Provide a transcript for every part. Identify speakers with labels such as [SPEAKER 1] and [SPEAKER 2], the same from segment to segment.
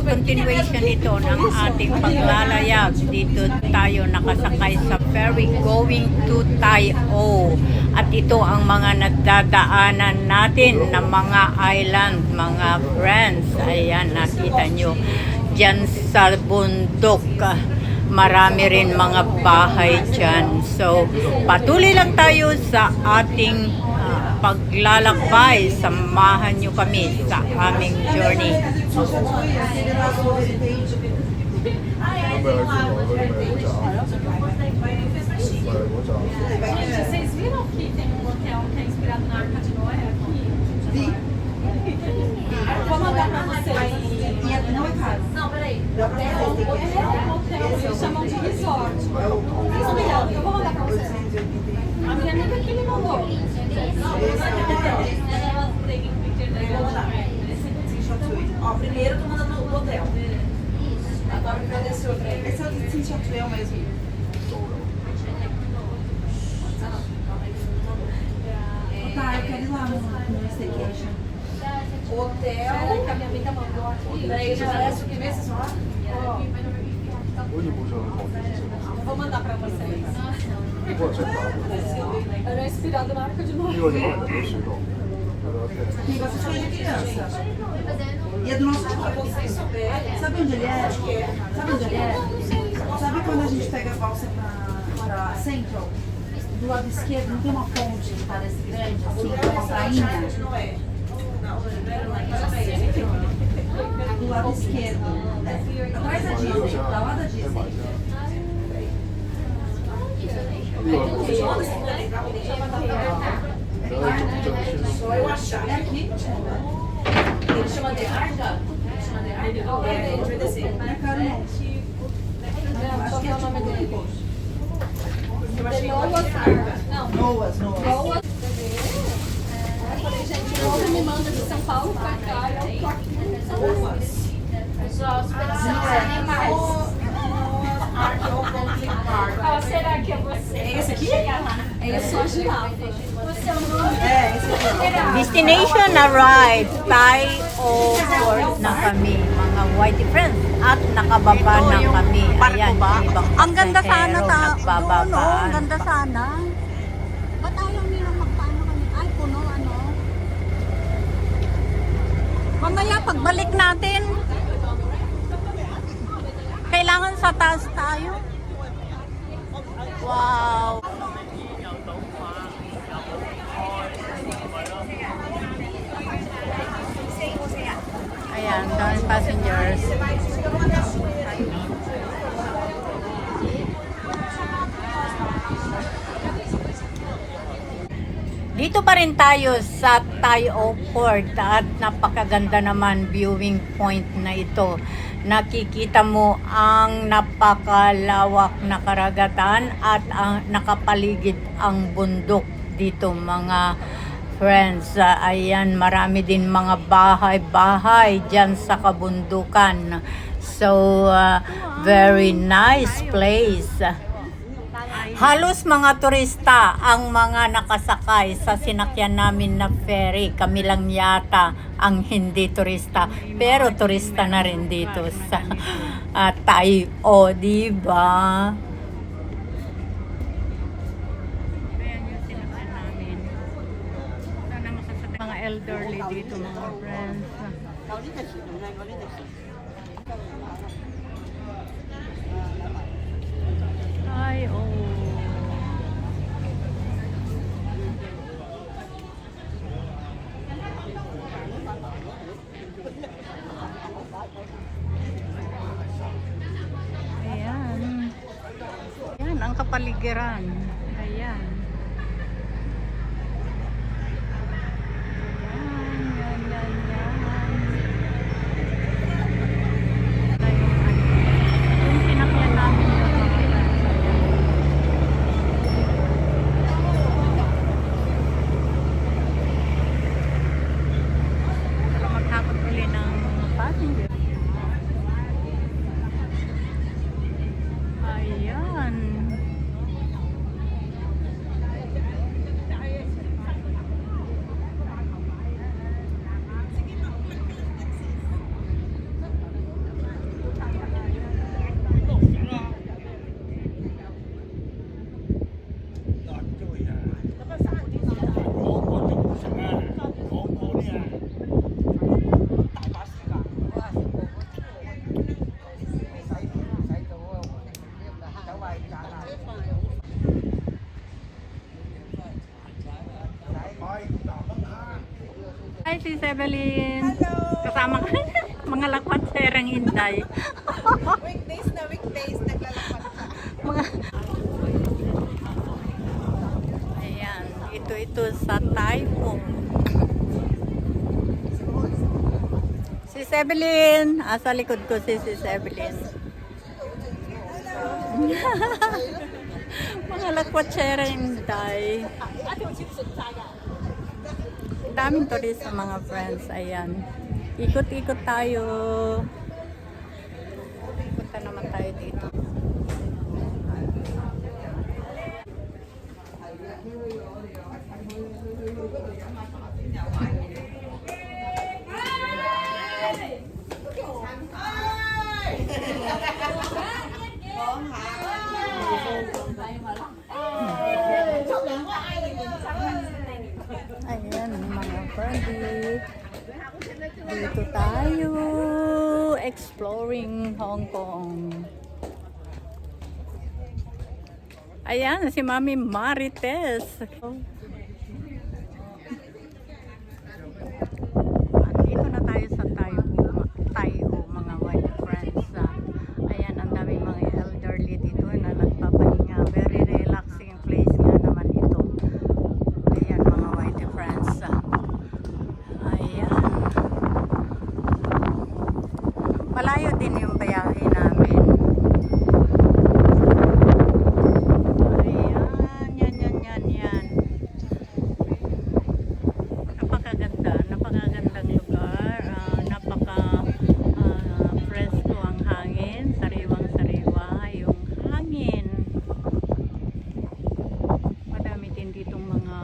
[SPEAKER 1] continuation ito ng ating paglalayag. Dito tayo nakasakay sa ferry going to Tayo. At ito ang mga nagdadaanan natin na mga island, mga friends. Ayan, nakita nyo. Diyan sa bundok. Marami rin mga bahay dyan. So, patuloy lang tayo sa ating paglalakbay. Samahan nyo kami sa aming journey.
[SPEAKER 2] Vocês viram que tem um hotel que é inspirado na Arca de Noé aqui? Vou mandar pra vocês.
[SPEAKER 3] Não é caro.
[SPEAKER 2] Não, peraí.
[SPEAKER 3] Dá pra
[SPEAKER 2] É um hotel, eles chamam de resort. Vocês olhando, eu vou mandar pra vocês. A minha amiga aqui me mandou.
[SPEAKER 3] Ó, primeiro eu tô mandando o hotel. Agora eu quero esse outro aí. Esse é o de Cintia Trail mesmo. Tá, eu quero ir lá no staycation. Hotel.
[SPEAKER 2] Peraí, que a minha amiga mandou aqui.
[SPEAKER 3] Peraí, já parece o que mesmo, vocês falaram?
[SPEAKER 2] Vou mandar pra vocês.
[SPEAKER 4] 이거 제가
[SPEAKER 2] Ela é inspirado na Arca de Noé.
[SPEAKER 4] 이거 이거 보시고
[SPEAKER 3] Negócio de coisa de criança. E é do nosso tipo. Sabe onde ele é? Sabe onde ele é? Sabe quando a gente pega a valsa pra Central? Do lado esquerdo não tem uma ponte que parece grande, assim, com uma prainha? Do lado esquerdo. Atrás da Disney, da lá da Disney. Só eu achar. É aqui? Ele chama de Arca? Ele chama de Arca? É, vai descer. Não é caro não. Acho que é o nome dele. Eu achei que
[SPEAKER 2] Não.
[SPEAKER 3] Noas.
[SPEAKER 2] Boa. Eu falei, gente, o homem me manda de São Paulo pra cá, eu tô aqui em São Paulo. Ah, será que é você?
[SPEAKER 3] É esse aqui?
[SPEAKER 2] É só a girafa. Você é o nome?
[SPEAKER 3] É, esse aqui.
[SPEAKER 1] Destination arrived. Tayo Port na kami, mga white friends. At nakababa na kami. Ayan, yung ibang
[SPEAKER 5] Ang ganda sana
[SPEAKER 1] pasahero nagbababaan.
[SPEAKER 5] ang ganda sana. Ba't ayaw nila magpaano kami? Ay, puno, ano? Mamaya, pagbalik natin, kailangan sa taas tayo. Wow!
[SPEAKER 1] Ayan, dami passengers. Dito pa rin tayo sa Tayo Port at napakaganda naman viewing point na ito. Nakikita mo ang napakalawak na karagatan at ang nakapaligid ang bundok dito mga friends. Ayan, marami din mga bahay-bahay dyan sa kabundukan. So, very nice place. Halos mga turista ang mga nakasakay sa sinakyan namin na ferry. Kami lang yata ang hindi turista. Pero turista na rin dito sa Tayo, di ba? Mga elderly dito, mga friends. Ay, oh. Ayan. Ayan, ang kapaligiran. Ayan. Evelyn.
[SPEAKER 6] Hello!
[SPEAKER 1] Kasama ka mga lakwat serang Inday.
[SPEAKER 6] Weekdays, naglalakad ka.
[SPEAKER 1] Mga... Ayan, ito sa Taipo. Si Evelyn. Sa likod ko si Evelyn. Mga lakwat serang Inday. Daming turista mga friends. Ayan. Ikot-ikot tayo. Punta naman tayo dito. Ayan mga friends. Dito tayo. Exploring Hong Kong. Ayan, si Mami Marites. Dito na tayo sa tayo mga white friends. Ayan, ang daming mga elderly dito na nagpapahinga. Very relaxing place nga naman ito. Ayan, mga white friends. Ayan. Malayo din yung bayahe namin. Yan. Napakagandang lugar. Presko ang hangin. Sariwang-sariwa yung hangin. Madami din ditong mga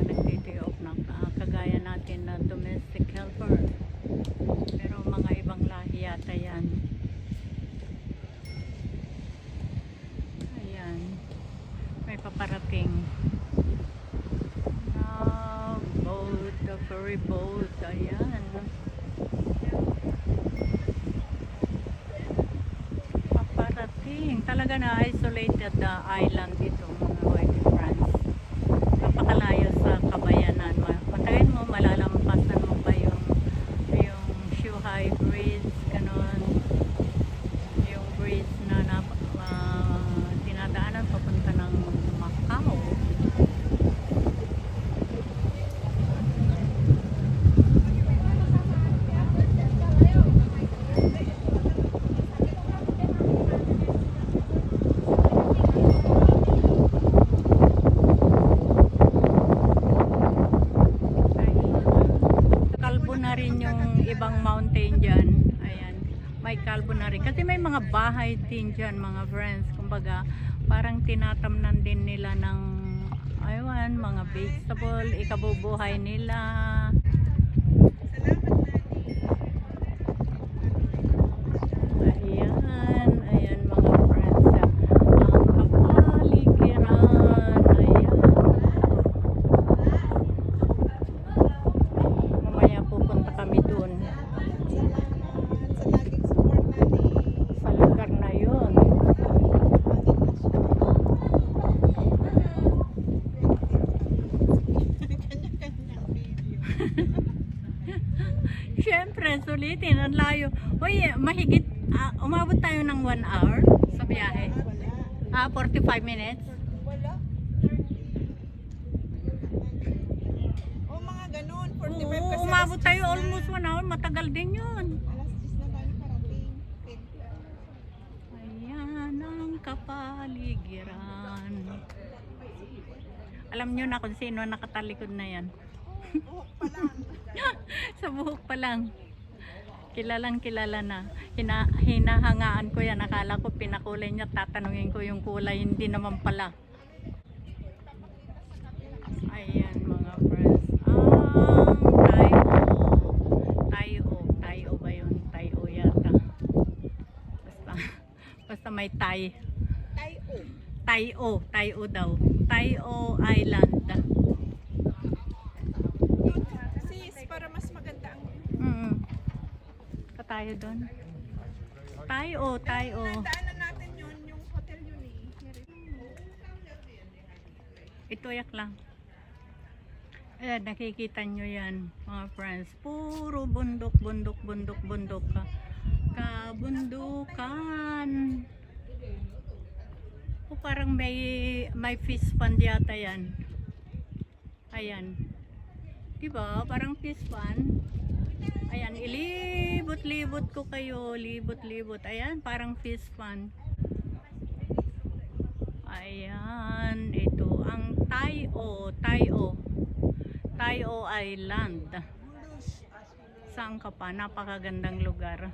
[SPEAKER 1] nagtitake off na kagaya natin na domestic helper. Pero mga ibang lahi yata yan. Ayan. May paparating. Boat, the ferry boat. Ayan. Paparating. Talaga na isolated island ito mga white friends. Napakalayo sa kabayanan. Matagal mo, malalampasan mo pa yung Shuhai Bridge, ganon. Yung bridge na dinadaanan papunta ng Macau. Kalbo na rin yung ibang mountain dyan. Ayan, may kalbo na rin. Kasi may mga bahay din dyan mga friends. Kumbaga, parang tinatamnan din nila ng aywan, mga vegetable, ikabubuhay nila. Ayan mga friends. Ang kapaligiran. Ayan. Mamaya pupunta kami dun.
[SPEAKER 6] Sa laging support natin.
[SPEAKER 1] Sa lugar na yun.
[SPEAKER 6] Kanya-kanyang video.
[SPEAKER 1] Siyempre, sulitin. Ang layo. Uy, mahigit. Umabot tayo ng 1 hour sa biyahe. 45 minutes.
[SPEAKER 6] Wala. O mga ganun, 45
[SPEAKER 1] Oo,
[SPEAKER 6] kasi
[SPEAKER 1] umabot
[SPEAKER 6] alas
[SPEAKER 1] tayo
[SPEAKER 6] 10 na.
[SPEAKER 1] almost 1 hour. Matagal din yun.
[SPEAKER 6] Alas 10 na tayo parating.
[SPEAKER 1] Ayan ang kapaligiran. Alam nyo na kung sino nakatalikod na yan.
[SPEAKER 6] Buhok pa lang.
[SPEAKER 1] Sa buhok pa lang. Kilalang kilala na. Hinahangaan ko yan. Akala ko pinakulay niya. Tatanungin ko yung kulay. Hindi naman pala. Ayan mga friends. Tayo ba yun? Tayo yata. Basta may Tay. Tayo daw. Tayo Island.
[SPEAKER 6] Sis, para mas maganda ang
[SPEAKER 1] Tayo doon. Tayo.
[SPEAKER 6] daanan natin yun, yung hotel yun eh.
[SPEAKER 1] Ito yak lang. Ayan, nakikita nyo yan, mga friends. Puro bundok, bundok, bundok, bundok ka. Kabundukan. O parang may fish pond yata yan. Ayan. Diba? Parang fish pond. Ayan, ilibot-libot ko kayo. Libot-libot. Ayan, parang fish pond. Ayan, ito ang Tayo Island. Saan ka pa? Napakagandang lugar.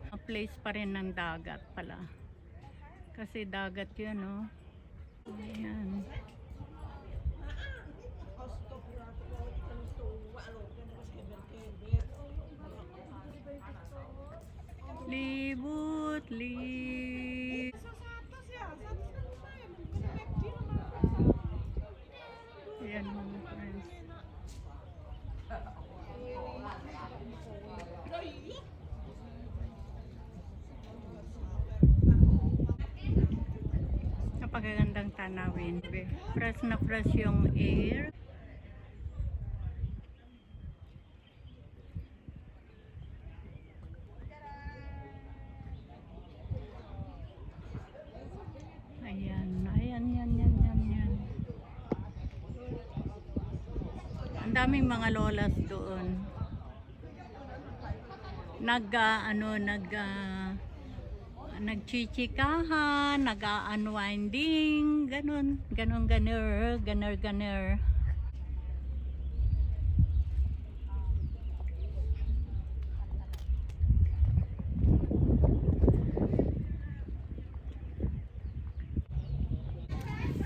[SPEAKER 1] A place pa rin ng dagat pala. Kasi dagat yun, no? Ayan. Libot, ayan, mga friends. Napakagandang tanawin. Fresh na fresh yung air. Ayan, ayan, yan. Ang daming mga lolas doon. Nagchichikahan, nag-unwinding, ganer.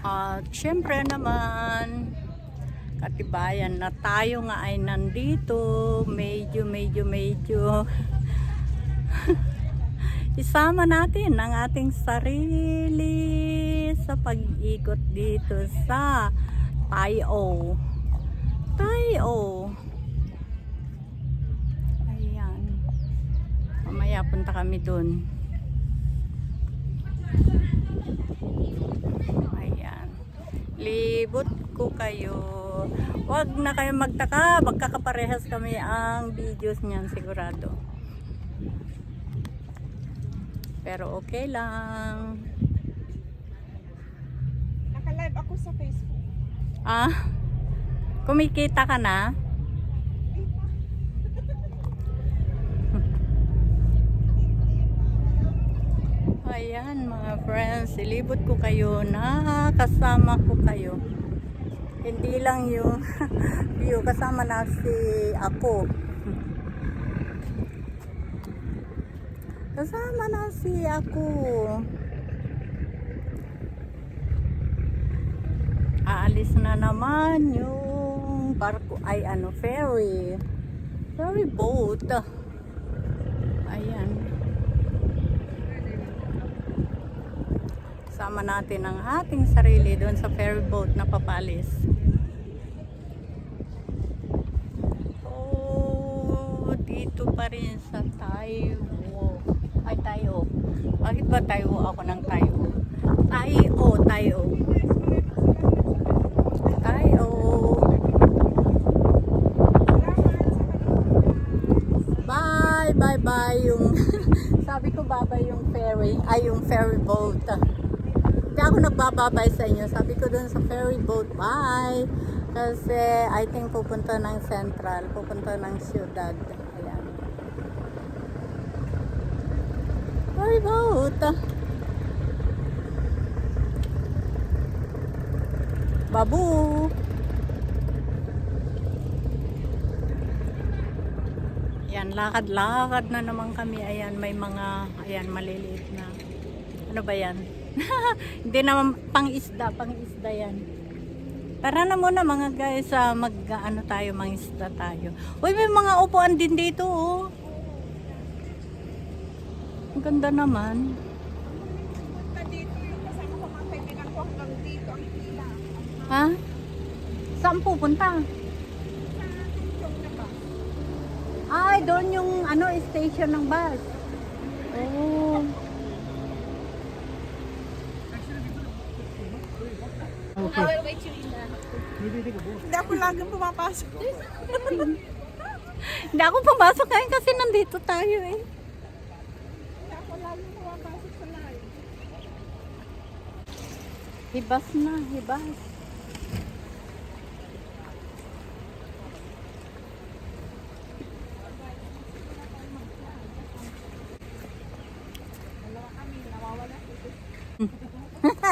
[SPEAKER 1] At syempre naman, katibayan na tayo nga ay nandito, medyo isama natin ang ating sarili sa pag-ikot dito sa Tayo. Ayan, mamaya punta kami dun. Ayan, libot ko kayo. Huwag na kayo magtaka, magkakaparehas kami ang videos niyan sigurado. Pero okay lang.
[SPEAKER 6] Naka-live ako sa Facebook.
[SPEAKER 1] Ah? Kumikita ka na? Ayan mga friends, ilibot ko kayo, nakasama ko kayo. Hindi lang yung view, kasama na ako. Kasama na ako. Aalis na naman yung barko, ay ferry boat. Ayan. Sama natin ang ating sarili doon sa ferry boat na papalis. Oh, dito pa rin sa Tayo. Bakit ba Tayo ako ng Tayo? Tayo. Bye yung sabi ko babay yung ferry, ay yung ferry boat. Hindi ako nagbababay sa inyo. Sabi ko dun sa ferry boat, bye. Kasi I think pupunta ng Central, pupunta ng Ciudad. Ayan. Ferry boat. Babu. Ayan, lakad-lakad na naman kami. Ayan, may mga, ayan, maliliit na. Ano ba yan? Hindi naman pang-isda yan. Tara na muna mga guys, mang-isda tayo. Uy, may mga upuan din dito, oh. Ang ganda naman.
[SPEAKER 6] Punta dito yung kasama ko mga kaibigan ko hanggang dito ang pila.
[SPEAKER 1] Ha? Saan pupunta?
[SPEAKER 6] Sa tungtong na ba?
[SPEAKER 1] Ay, doon yung station ng bus. Oh.
[SPEAKER 6] Hindi ako lagi pumapasok.
[SPEAKER 1] Hindi ako pumasok ngayon kasi nandito tayo eh.
[SPEAKER 6] Hindi ako lagi pumapasok sa live.
[SPEAKER 1] Hibas na, hibas.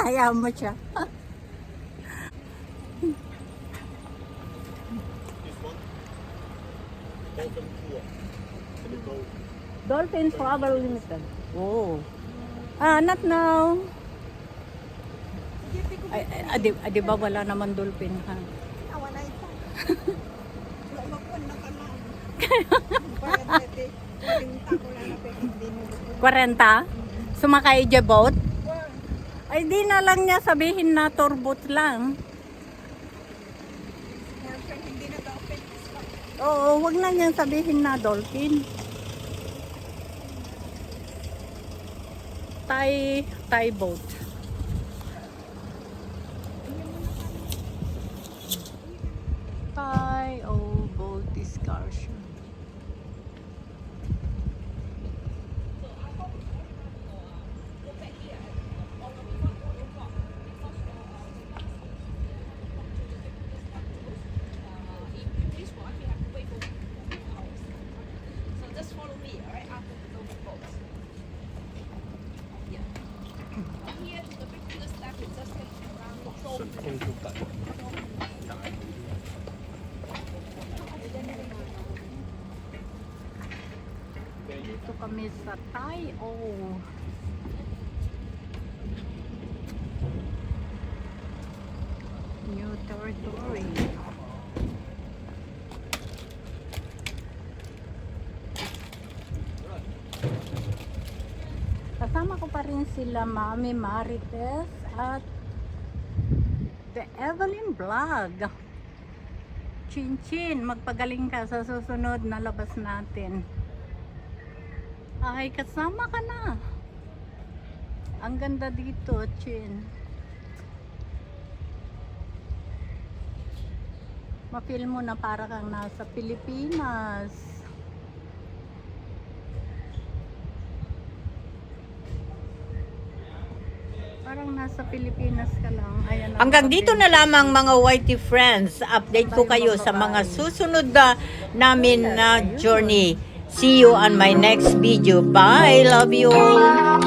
[SPEAKER 1] Ayaw mo siya. Dolphin Travel Limited. Oh. Not now. Di ba wala naman dolphin ha?
[SPEAKER 6] Wala ito. Wala makuha na ka lang. Pwede. Palinta ko lang na pwede din mo.
[SPEAKER 1] 40? Sumakay dya boat? Ay di na lang niya sabihin na turbot lang.
[SPEAKER 6] Hindi na daw open.
[SPEAKER 1] Oo, wag na niyang sabihin na dolphin. Thai boat. Thai boat excursion. Dito kami sa Thai New territory. Kasama ko pa rin sila Mami Marites at The Evelyn Vlog. Chin, magpagaling ka sa susunod na labas natin. Ay, kasama ka na. Ang ganda dito, Chin. Ma-feel mo na para kang nasa Pilipinas. Parang nasa Pilipinas ka lang. Ayan, hanggang dito na lamang mga YT friends. Update ko kayo sa mga susunod na namin na journey. See you on my next video. Bye! Love you all!